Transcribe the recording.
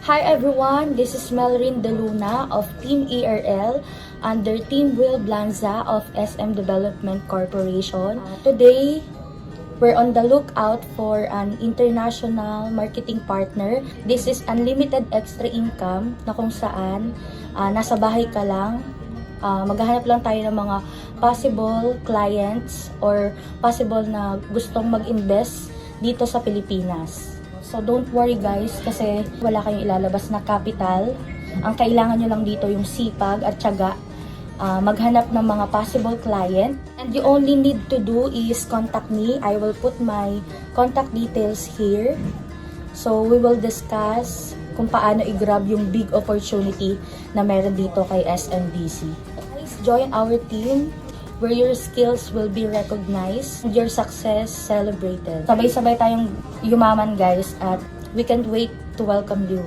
Hi everyone, this is Melrin De Luna of Team ERL under Team Will Blanza of SM Development Corporation. Today, we're on the lookout for an international marketing partner. This is unlimited extra income na kung saan nasa bahay ka lang. Maghahanap lang tayo ng mga possible clients or possible na gustong mag-invest dito sa Pilipinas. So don't worry guys kasi wala kayong ilalabas na capital. Ang kailangan nyo lang dito yung sipag at tiyaga. Maghanap ng mga possible client. And you only need to do is contact me. I will put my contact details here. So we will discuss kung paano i-grab yung big opportunity na meron dito kay SMBC. Guys, join our team where your skills will be recognized and your success celebrated. Sabay-sabay tayong yumaman guys at we can't wait to welcome you.